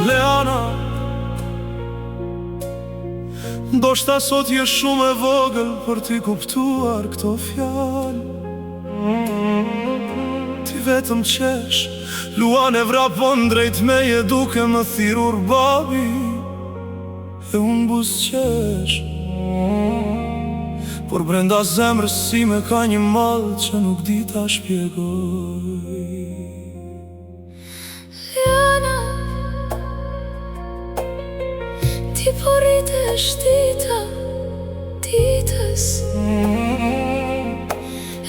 Leana, ndoshta sot je shumë e vogël për t'i kuptuar këto fjalë. Ti vetëm qesh, luan e vrapon drejt meje duke më thirur babi. E unë buzëqesh, por brenda zemrës sime ka një mall që nuk di ta shpjegoj. Leana, ti po rritesh dita, ditës.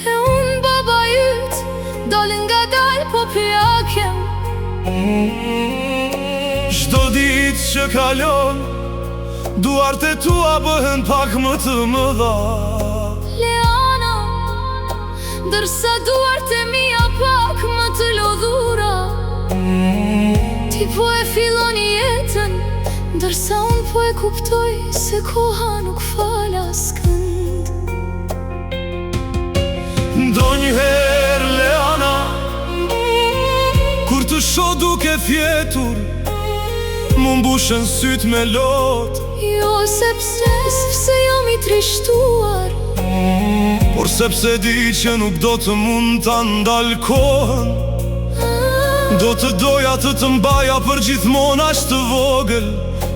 E unë baba yt, dolin nga dal po pjakem. Çdo ditë që kalon, duart e tua bëhen pak më të mëdha. Leana, ndërsa duart e mia pak më të lodhura. Ti po e fillon jetën, ndërsa unë po e kuptoj se koha nuk fal askënd. Ndonjëherë Leana, kur të shoh duke fjetur, mu mbushen syt me lot. Jo sepse jam i trishtuar, por sepse di që nuk do të mund ta ndal kohën. Do të doja të mbaja për gjithmonë aq të vogël.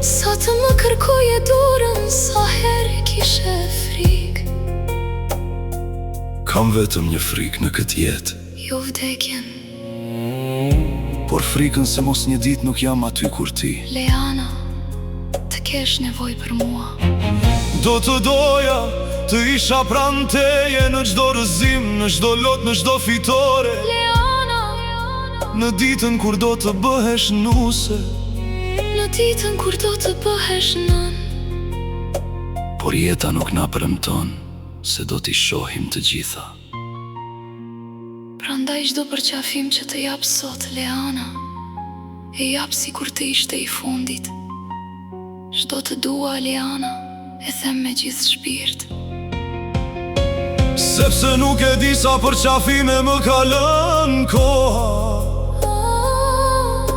sa të më kërkoje dorën, sa herë kishe frikë. Kam vetëm një frikë në këtë jetë, Jo vdekjen. por frikën se mos një ditë nuk jam aty kur ti. Leana, të kesh nevojë për mua. Do të doja të isha pranë teje në çdo rrëzim, në çdo lot, në çdo fitore. Leana, Në ditën kur do të bëhesh nuse, në ditën kur do të bëhesh nën. por jeta nuk na premton se do t'i shohim të gjitha. Prandaj çdo përqafim që të jap sot, Leana, e jap si kur të ishte i fundit. Çdo të dua, Leana, e them me gjithë shpirt. Sepse nuk e di sa përqafime më ka lënë koha.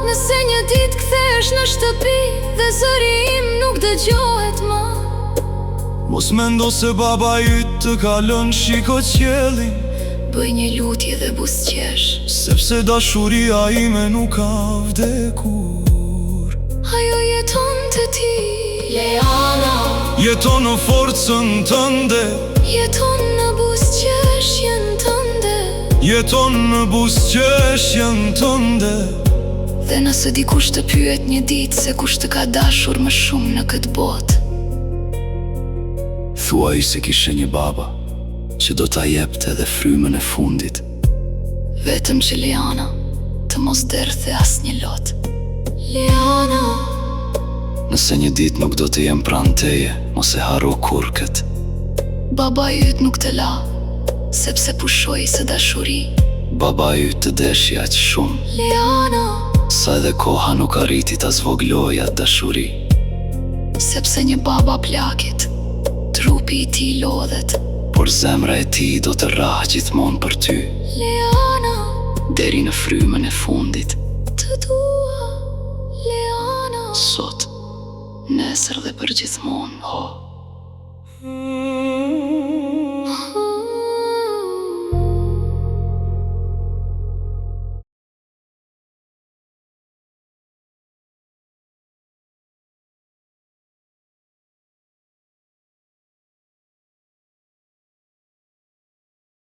Nëse një ditë kthehesh në shtëpi dhe zëri im nuk dëgjohet më, Mos mendo se baba yt të ka lënë shiko qiellin, bëj një lutje dhe buzëqesh. sepse dashuria ime nuk ka vdekur. Ajo jeton të ti, Leana, Jeton në forcën tënde, jeton në buzëqeshjen tënde. jeton në buzëqeshjen tënde. Dhe nëse dikush të pyet një ditë se kush të ka dashur më shumë në këtë botë, Thuaj se kishe një baba që do ta jepte edhe frymën e fundit. vetëm që Leana të mos derdhe asnjë lot. Leana, Nëse një ditë nuk do të jem pranë teje, mos e harro kur këtë. baba yt nuk të la, sepse pushoj se dashuri. Baba yt të deshi aq shumë, Leana, sa edhe koha nuk arriti ta zvogloj atë dashuri. sepse një baba plakit, trupi i tij lodhet. Por zemra e ti do të rrahë gjithmonë për ty, Leana, deri në frymën e fundit. të dua, Leana. Sot, nesër dhe për gjithmonë, ho.